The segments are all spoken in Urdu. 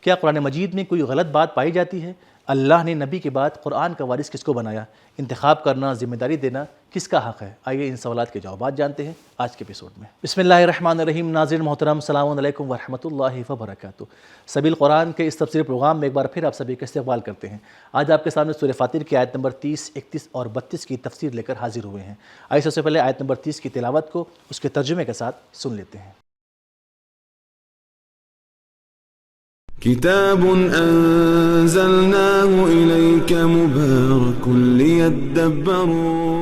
کیا قرآن مجید میں کوئی غلط بات پائی جاتی ہے؟ اللہ نے نبی کے بعد قرآن کا وارث کس کو بنایا؟ انتخاب کرنا، ذمہ داری دینا کس کا حق ہے؟ آئیے ان سوالات کے جوابات جانتے ہیں آج کے ایپیسوڈ میں۔ بسم اللہ الرحمن الرحیم۔ ناظرین محترم، السلام علیکم ورحمۃ اللہ وبرکاتہ۔ سبیل قرآن کے اس تفسیر پروگرام میں ایک بار پھر آپ سبھی کا استقبال کرتے ہیں۔ آج آپ کے سامنے سورہ فاتر کی آیت نمبر 30، 31 اور 32 کی تفسیر لے کر حاضر ہوئے ہیں۔ آئیے سب سے پہلے آیت نمبر 30 کی تلاوت کو اس کے ترجمے کے ساتھ سن لیتے ہیں۔ كتاب أنزلناه إليك مبارك ليدبروا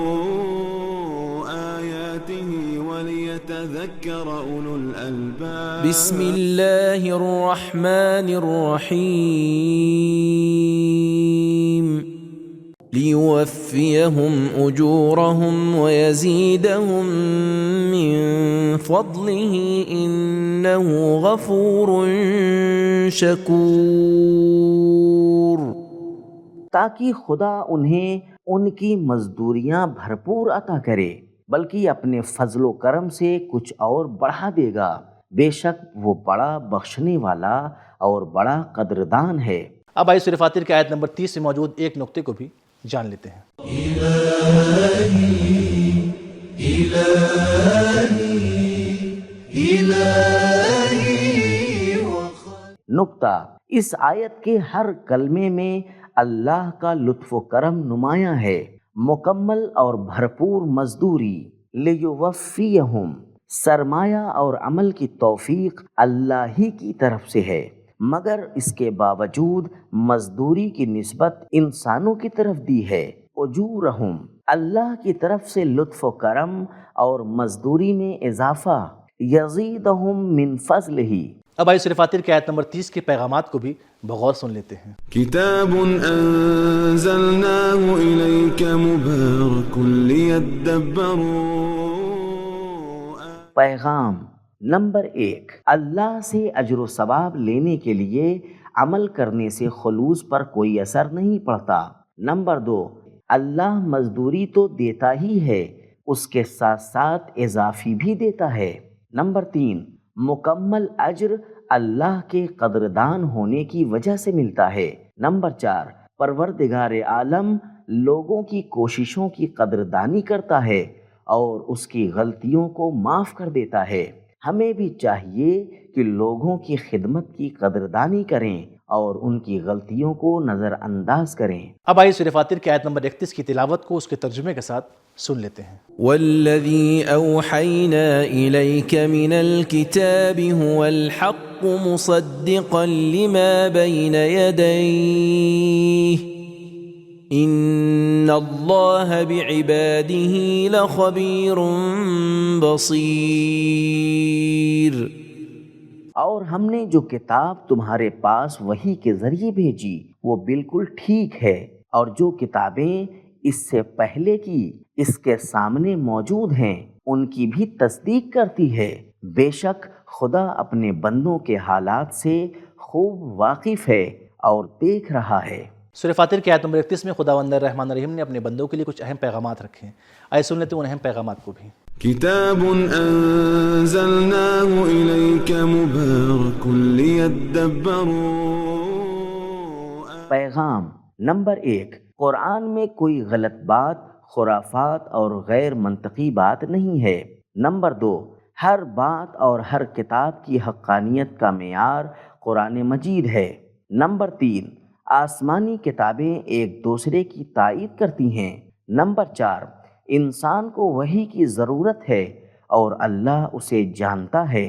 آياته وليتذكر أولو الألباب بسم الله الرحمن الرحيم ليوفيهم أجورهم ويزيدهم من فضله إنه غفور شکور، تاکہ خدا انہیں ان کی مزدوریاں بھرپور عطا کرے، بلکہ اپنے فضل و کرم سے کچھ اور بڑھا دے گا۔ بے شک وہ بڑا بخشنے والا اور بڑا قدردان ہے۔ اب آئیے سورہ فاتر کی آیت نمبر 30 میں موجود ایک نقطے کو بھی جان لیتے ہیں۔ نقطہ، اس آیت کے ہر کلمے میں اللہ کا لطف و کرم نمایاں ہے۔ مکمل اور بھرپور مزدوری، لیوفیہم، سرمایہ اور عمل کی توفیق اللہ ہی کی طرف سے ہے، مگر اس کے باوجود مزدوری کی نسبت انسانوں کی طرف دی ہے۔ اجورہم، اللہ کی طرف سے لطف و کرم اور مزدوری میں اضافہ۔ یزیدہم من فضلہ، اب آئیے سورہ فاتر کی آیت نمبر 30 کے پیغامات کو بھی بغور سن لیتے ہیں۔ كتاب أنزلناه إليك مبارك ليدبروا۔ پیغام نمبر 1، اللہ سے اجر و ثواب لینے کے لیے عمل کرنے سے خلوص پر کوئی اثر نہیں پڑتا۔ نمبر 2، اللہ مزدوری تو دیتا ہی ہے، اس کے ساتھ ساتھ اضافی بھی دیتا ہے۔ نمبر 3، مکمل اجر اللہ کے قدردان ہونے کی وجہ سے ملتا ہے۔ نمبر 4، پروردگار عالم لوگوں کی کوششوں کی قدردانی کرتا ہے اور اس کی غلطیوں کو معاف کر دیتا ہے۔ ہمیں بھی چاہیے کہ لوگوں کی خدمت کی قدردانی کریں اور ان کی غلطیوں کو نظر انداز کریں۔ اب آئیے سورہ فاتر کی آیت نمبر 31 کی تلاوت کو اس کے ترجمے کے ساتھ سن لیتے ہیں۔ والذی اوحینا الیک من الکتاب هو الحق مصدقا لما بین یدیہ ان اللہ بعباده لخبیر بصیر۔ اور ہم نے جو کتاب تمہارے پاس وحی کے ذریعے بھیجی وہ بالکل ٹھیک ہے، اور جو کتابیں اس سے پہلے کی اس کے سامنے موجود ہیں ان کی بھی تصدیق کرتی ہے۔ بے شک خدا اپنے بندوں کے حالات سے خوب واقف ہے اور دیکھ رہا ہے۔ سورہ فاتر کی آیت نمبر 31 میں خداوند الرحمن الرحیم نے اپنے بندوں کے لیے کچھ اہم پیغامات رکھے ہیں۔ آئیے سن لیتے ہیں ان اہم پیغامات کو بھی۔ كتاب أنزلناه إليك مبارك ليدبروا۔ پیغام نمبر 1، قرآن میں کوئی غلط بات، خرافات اور غیر منطقی بات نہیں ہے۔ نمبر 2، ہر بات اور ہر کتاب کی حقانیت کا معیار قرآن مجید ہے۔ نمبر 3، آسمانی کتابیں ایک دوسرے کی تائید کرتی ہیں۔ نمبر 4، انسان کو وحی کی ضرورت ہے اور اللہ اسے جانتا ہے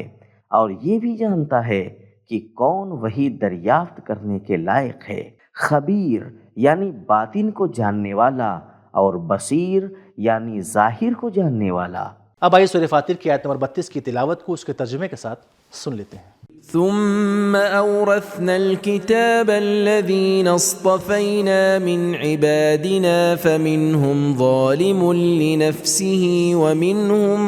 اور یہ بھی جانتا ہے کہ کون وحی دریافت کرنے کے لائق ہے۔ خبیر یعنی باطن کو جاننے والا اور بصیر یعنی ظاہر کو جاننے والا۔ اب آئیے سورہ فاتر کی آیت نمبر 32 کی تلاوت کو اس کے ترجمے کے ساتھ سن لیتے ہیں۔ ثم أورثنا الكتاب الذين اصطفينا من عبادنا فمنهم ظالم لنفسه ومنهم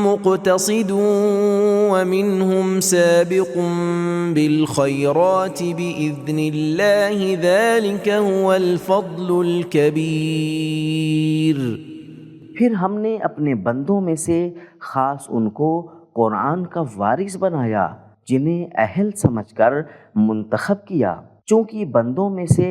مقتصد ومنهم سابق بالخيرات بإذن الله ذلك هو الفضل الكبير۔ پھر ہم نے اپنے بندوں میں سے خاص ان کو قرآن کا وارث بنایا جنہیں اہل سمجھ کر منتخب کیا، چونکہ بندوں میں سے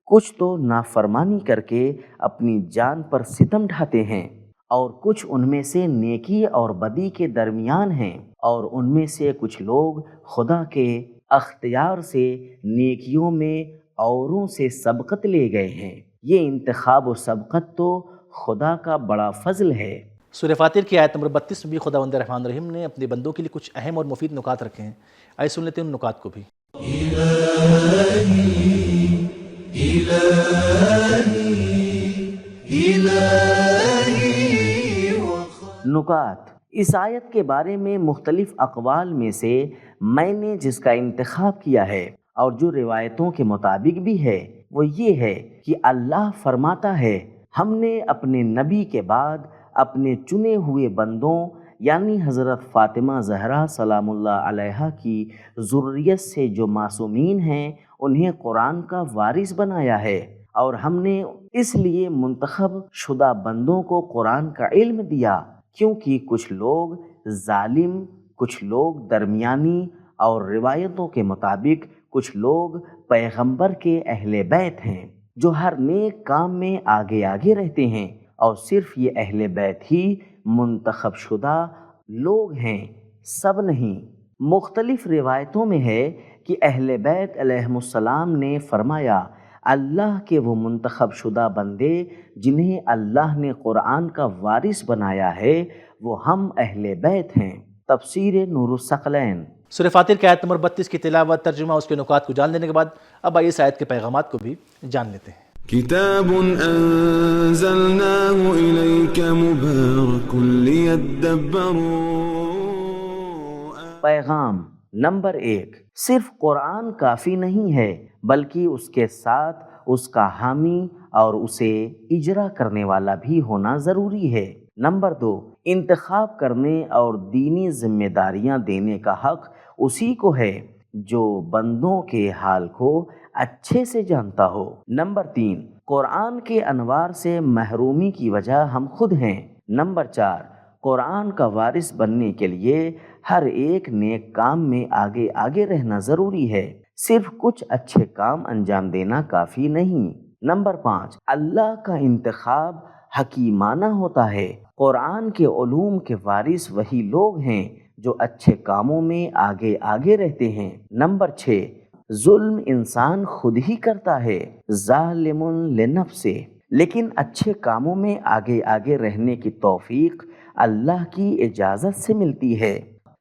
کچھ تو نافرمانی کر کے اپنی جان پر ستم ڈھاتے ہیں، اور کچھ ان میں سے نیکی اور بدی کے درمیان ہیں، اور ان میں سے کچھ لوگ خدا کے اختیار سے نیکیوں میں اوروں سے سبقت لے گئے ہیں۔ یہ انتخاب و سبقت تو خدا کا بڑا فضل ہے۔ سورہ فاتر کی آیت نمبر 32 میں بھی خداوند رحمان الرحیم نے اپنے بندوں کے لیے کچھ اہم اور مفید نکات رکھے ہیں۔ آئیے سن لیتے ہیں ان نکات کو بھی۔ نکات۔ اس آیت کے بارے میں مختلف اقوال میں سے میں نے جس کا انتخاب کیا ہے اور جو روایتوں کے مطابق بھی ہے وہ یہ ہے کہ اللہ فرماتا ہے، ہم نے اپنے نبی کے بعد اپنے چنے ہوئے بندوں یعنی حضرت فاطمہ زہرا سلام اللہ علیہا کی ذریت سے جو معصومین ہیں انہیں قرآن کا وارث بنایا ہے، اور ہم نے اس لیے منتخب شدہ بندوں کو قرآن کا علم دیا کیونکہ کچھ لوگ ظالم، کچھ لوگ درمیانی، اور روایتوں کے مطابق کچھ لوگ پیغمبر کے اہل بیت ہیں جو ہر نیک کام میں آگے آگے رہتے ہیں، اور صرف یہ اہل بیت ہی منتخب شدہ لوگ ہیں، سب نہیں۔ مختلف روایتوں میں ہے کہ اہل بیت علیہم السلام نے فرمایا، اللہ کے وہ منتخب شدہ بندے جنہیں اللہ نے قرآن کا وارث بنایا ہے وہ ہم اہل بیت ہیں۔ تفسیر نور الثقلین۔ سورہ فاتر کی آیت نمبر 32 کی تلاوت، ترجمہ، اس کے نکات کو جان لینے کے بعد اب آئیے اس آیت کے پیغامات کو بھی جان لیتے ہیں۔ كتاب أنزلناه إليك مبارك ليدبروا۔ پیغام نمبر 1، صرف قرآن کافی نہیں ہے بلکہ اس کے ساتھ اس کا حامی اور اسے اجرا کرنے والا بھی ہونا ضروری ہے۔ نمبر 2، انتخاب کرنے اور دینی ذمہ داریاں دینے کا حق اسی کو ہے جو بندوں کے حال کو اچھے سے جانتا ہو۔ نمبر 3، قرآن کے انوار سے محرومی کی وجہ ہم خود ہیں۔ نمبر 4، قرآن کا وارث بننے کے لیے ہر ایک نیک کام میں آگے آگے رہنا ضروری ہے، صرف کچھ اچھے کام انجام دینا کافی نہیں۔ نمبر 5، اللہ کا انتخاب حکیمانہ ہوتا ہے۔ قرآن کے علوم کے وارث وہی لوگ ہیں جو اچھے کاموں میں آگے آگے رہتے ہیں۔ نمبر 6، ظلم انسان خود ہی کرتا ہے، ظالم لنفسہ، لیکن اچھے کاموں میں آگے آگے رہنے کی توفیق اللہ کی اجازت سے ملتی ہے۔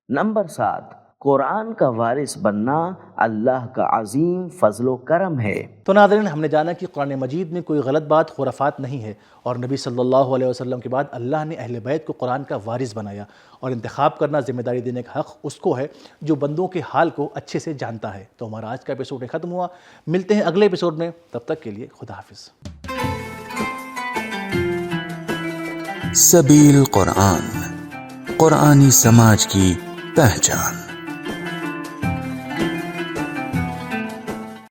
نمبر 7، قرآن کا وارث بننا اللہ کا عظیم فضل و کرم ہے۔ تو ناظرین، ہم نے جانا کہ قرآن مجید میں کوئی غلط بات، خرافات نہیں ہے، اور نبی صلی اللہ علیہ وسلم کے بعد اللہ نے اہل بیت کو قرآن کا وارث بنایا، اور انتخاب کرنا، ذمہ داری دینے کا حق اس کو ہے جو بندوں کے حال کو اچھے سے جانتا ہے۔ تو ہمارا آج کا ایپیسوڈ ختم ہوا، ملتے ہیں اگلے ایپیسوڈ میں، تب تک کے لیے خدا حافظ۔ سبیل قرآن، قرآنی سماج کی پہچان۔